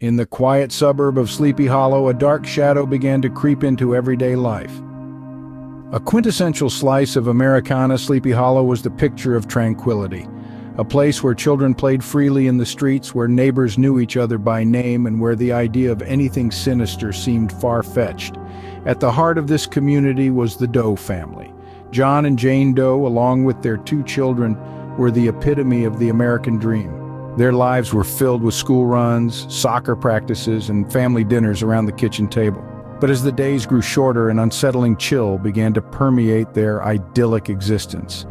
In the quiet suburb of Sleepy Hollow, a dark shadow began to creep into everyday life. A quintessential slice of Americana, Sleepy Hollow was the picture of tranquility. A place where children played freely in the streets, where neighbors knew each other by name, and where the idea of anything sinister seemed far-fetched. At the heart of this community was the Doe family. John and Jane Doe, along with their 2 children, were the epitome of the American dream. Their lives were filled with school runs, soccer practices, and family dinners around the kitchen table. But as the days grew shorter, an unsettling chill began to permeate their idyllic existence.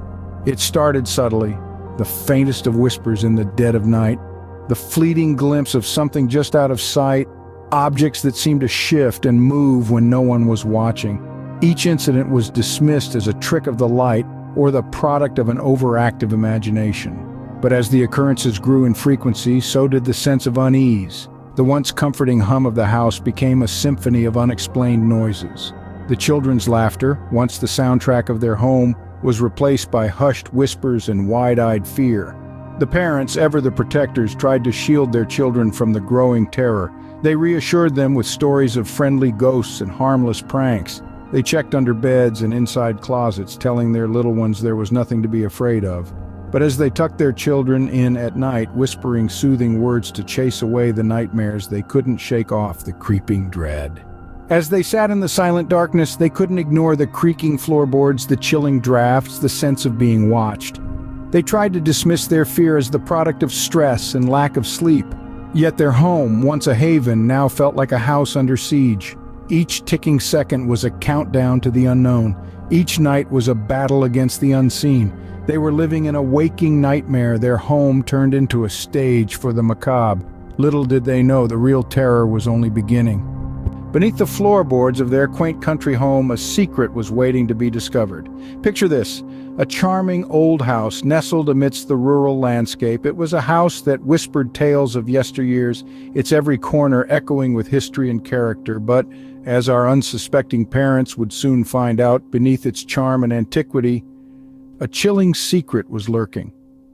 It started subtly, the faintest of whispers in the dead of night, the fleeting glimpse of something just out of sight, objects that seemed to shift and move when no one was watching. Each incident was dismissed as a trick of the light or the product of an overactive imagination. But as the occurrences grew in frequency, so did the sense of unease. The once comforting hum of the house became a symphony of unexplained noises. The children's laughter, once the soundtrack of their home, was replaced by hushed whispers and wide-eyed fear. The parents, ever the protectors, tried to shield their children from the growing terror. They reassured them with stories of friendly ghosts and harmless pranks. They checked under beds and inside closets, telling their little ones there was nothing to be afraid of. But as they tucked their children in at night, whispering soothing words to chase away the nightmares, they couldn't shake off the creeping dread. As they sat in the silent darkness, they couldn't ignore the creaking floorboards, the chilling drafts, the sense of being watched. They tried to dismiss their fear as the product of stress and lack of sleep. Yet their home, once a haven, now felt like a house under siege. Each ticking second was a countdown to the unknown. Each night was a battle against the unseen. They were living in a waking nightmare, their home turned into a stage for the macabre. Little did they know the real terror was only beginning. Beneath the floorboards of their quaint country home, a secret was waiting to be discovered. Picture this, a charming old house nestled amidst the rural landscape. It was a house that whispered tales of yesteryears, its every corner echoing with history and character. But, as our unsuspecting parents would soon find out, beneath its charm and antiquity, a chilling secret was lurking.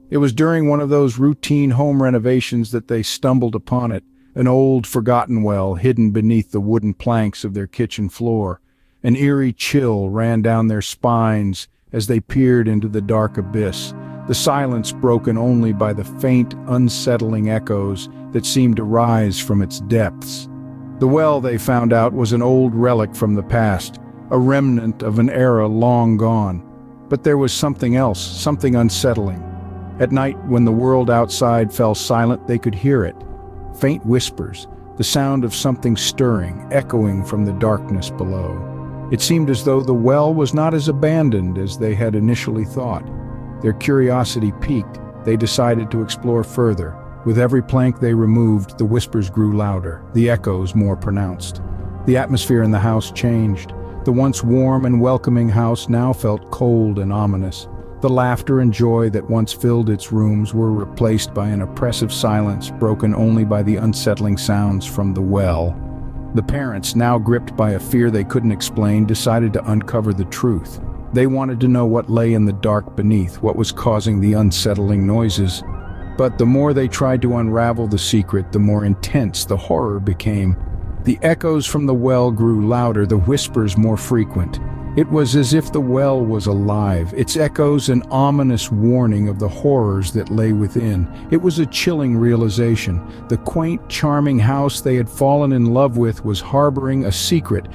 It was during one of those routine home renovations that they stumbled upon it, an old forgotten well hidden beneath the wooden planks of their kitchen floor. An eerie chill ran down their spines as they peered into the dark abyss, the silence broken only by the faint, unsettling echoes that seemed to rise from its depths. The well, they found out, was an old relic from the past, a remnant of an era long gone. But there was something else, something unsettling. At night, when the world outside fell silent, they could hear it. Faint whispers, the sound of something stirring, echoing from the darkness below. It seemed as though the well was not as abandoned as they had initially thought. Their curiosity piqued. They decided to explore further. With every plank they removed, the whispers grew louder, the echoes more pronounced. The atmosphere in the house changed. The once warm and welcoming house now felt cold and ominous. The laughter and joy that once filled its rooms were replaced by an oppressive silence broken only by the unsettling sounds from the well. The parents, now gripped by a fear they couldn't explain, decided to uncover the truth. They wanted to know what lay in the dark beneath, what was causing the unsettling noises. But the more they tried to unravel the secret, the more intense the horror became. The echoes from the well grew louder, the whispers more frequent. It was as if the well was alive, its echoes an ominous warning of the horrors that lay within. It was a chilling realization. The quaint, charming house they had fallen in love with was harboring a secret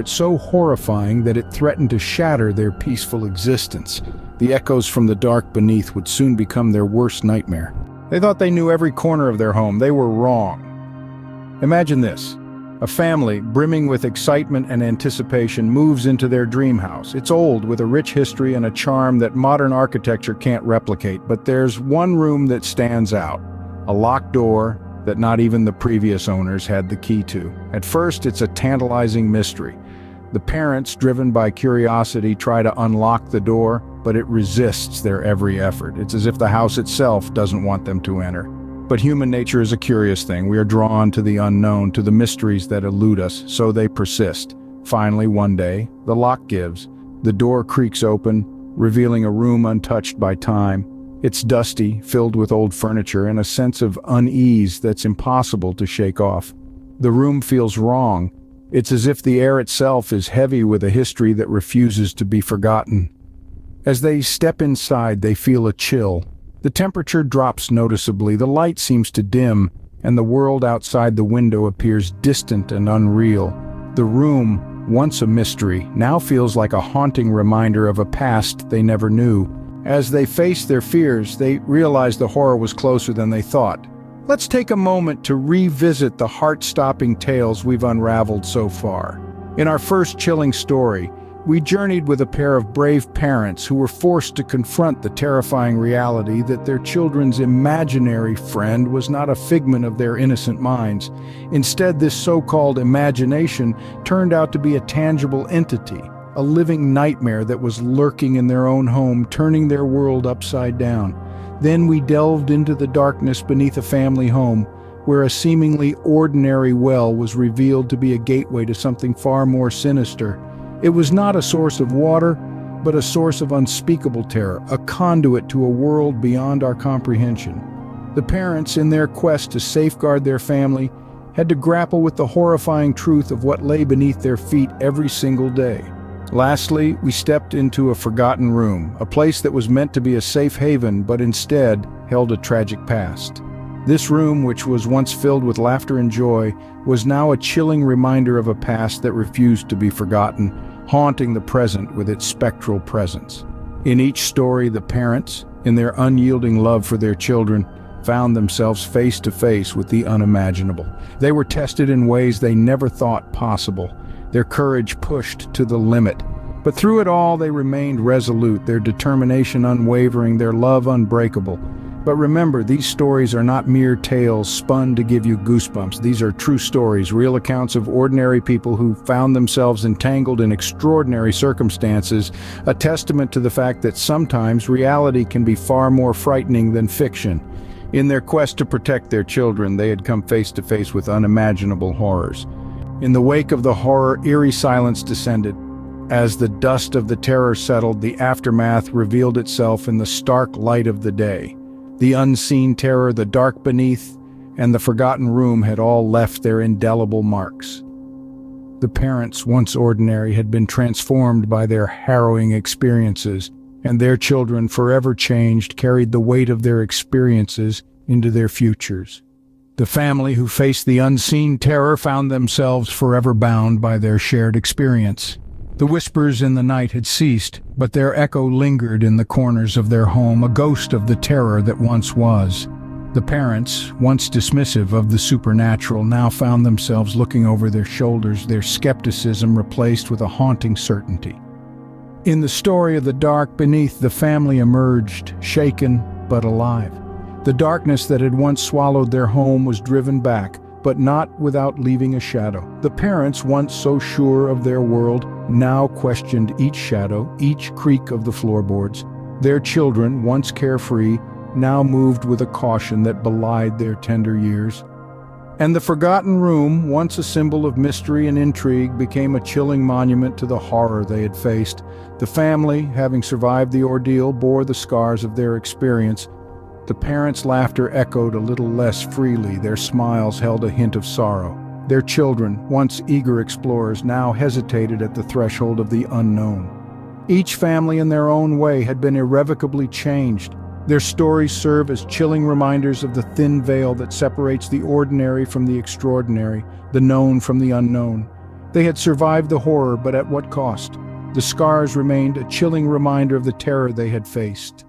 so horrifying that it threatened to shatter their peaceful existence. The echoes from the dark beneath would soon become their worst nightmare. They thought they knew every corner of their home. They were wrong. Imagine this. A family, brimming with excitement and anticipation, moves into their dream house. It's old, with a rich history and a charm that modern architecture can't replicate, but there's one room that stands out. A locked door that not even the previous owners had the key to. At first, it's a tantalizing mystery. The parents, driven by curiosity, try to unlock the door, but it resists their every effort. It's as if the house itself doesn't want them to enter. But human nature is a curious thing. We are drawn to the unknown, to the mysteries that elude us, so they persist. Finally, one day, the lock gives. The door creaks open, revealing a room untouched by time. It's dusty, filled with old furniture, and a sense of unease that's impossible to shake off. The room feels wrong. It's as if the air itself is heavy with a history that refuses to be forgotten. As they step inside, they feel a chill. The temperature drops noticeably, the light seems to dim, and the world outside the window appears distant and unreal. The room, once a mystery, now feels like a haunting reminder of a past they never knew. As they face their fears, they realize the horror was closer than they thought. Let's take a moment to revisit the heart-stopping tales we've unraveled so far. In our first chilling story, we journeyed with a pair of brave parents who were forced to confront the terrifying reality that their children's imaginary friend was not a figment of their innocent minds. Instead, this so-called imagination turned out to be a tangible entity, a living nightmare that was lurking in their own home, turning their world upside down. Then we delved into the darkness beneath a family home, where a seemingly ordinary well was revealed to be a gateway to something far more sinister. It was not a source of water, but a source of unspeakable terror, a conduit to a world beyond our comprehension. The parents, in their quest to safeguard their family, had to grapple with the horrifying truth of what lay beneath their feet every single day. Lastly, we stepped into a forgotten room, a place that was meant to be a safe haven, but instead held a tragic past. This room, which was once filled with laughter and joy, was now a chilling reminder of a past that refused to be forgotten, haunting the present with its spectral presence. In each story, the parents, in their unyielding love for their children, found themselves face to face with the unimaginable. They were tested in ways they never thought possible, their courage pushed to the limit. But through it all, they remained resolute, their determination unwavering, their love unbreakable. But remember, these stories are not mere tales spun to give you goosebumps. These are true stories, real accounts of ordinary people who found themselves entangled in extraordinary circumstances, a testament to the fact that sometimes reality can be far more frightening than fiction. In their quest to protect their children, they had come face to face with unimaginable horrors. In the wake of the horror, eerie silence descended. As the dust of the terror settled, the aftermath revealed itself in the stark light of the day. The unseen terror, the dark beneath, and the forgotten room had all left their indelible marks. The parents, once ordinary, had been transformed by their harrowing experiences, and their children, forever changed, carried the weight of their experiences into their futures. The family who faced the unseen terror found themselves forever bound by their shared experience. The whispers in the night had ceased, but their echo lingered in the corners of their home, a ghost of the terror that once was. The parents, once dismissive of the supernatural, now found themselves looking over their shoulders, their skepticism replaced with a haunting certainty. In the story of the dark beneath, the family emerged, shaken but alive. The darkness that had once swallowed their home was driven back, but not without leaving a shadow. The parents, once so sure of their world, now questioned each shadow, each creak of the floorboards. Their children, once carefree, now moved with a caution that belied their tender years. And the forgotten room, once a symbol of mystery and intrigue, became a chilling monument to the horror they had faced. The family, having survived the ordeal, bore the scars of their experience. The parents' laughter echoed a little less freely, their smiles held a hint of sorrow. Their children, once eager explorers, now hesitated at the threshold of the unknown. Each family in their own way had been irrevocably changed. Their stories serve as chilling reminders of the thin veil that separates the ordinary from the extraordinary, the known from the unknown. They had survived the horror, but at what cost? The scars remained a chilling reminder of the terror they had faced.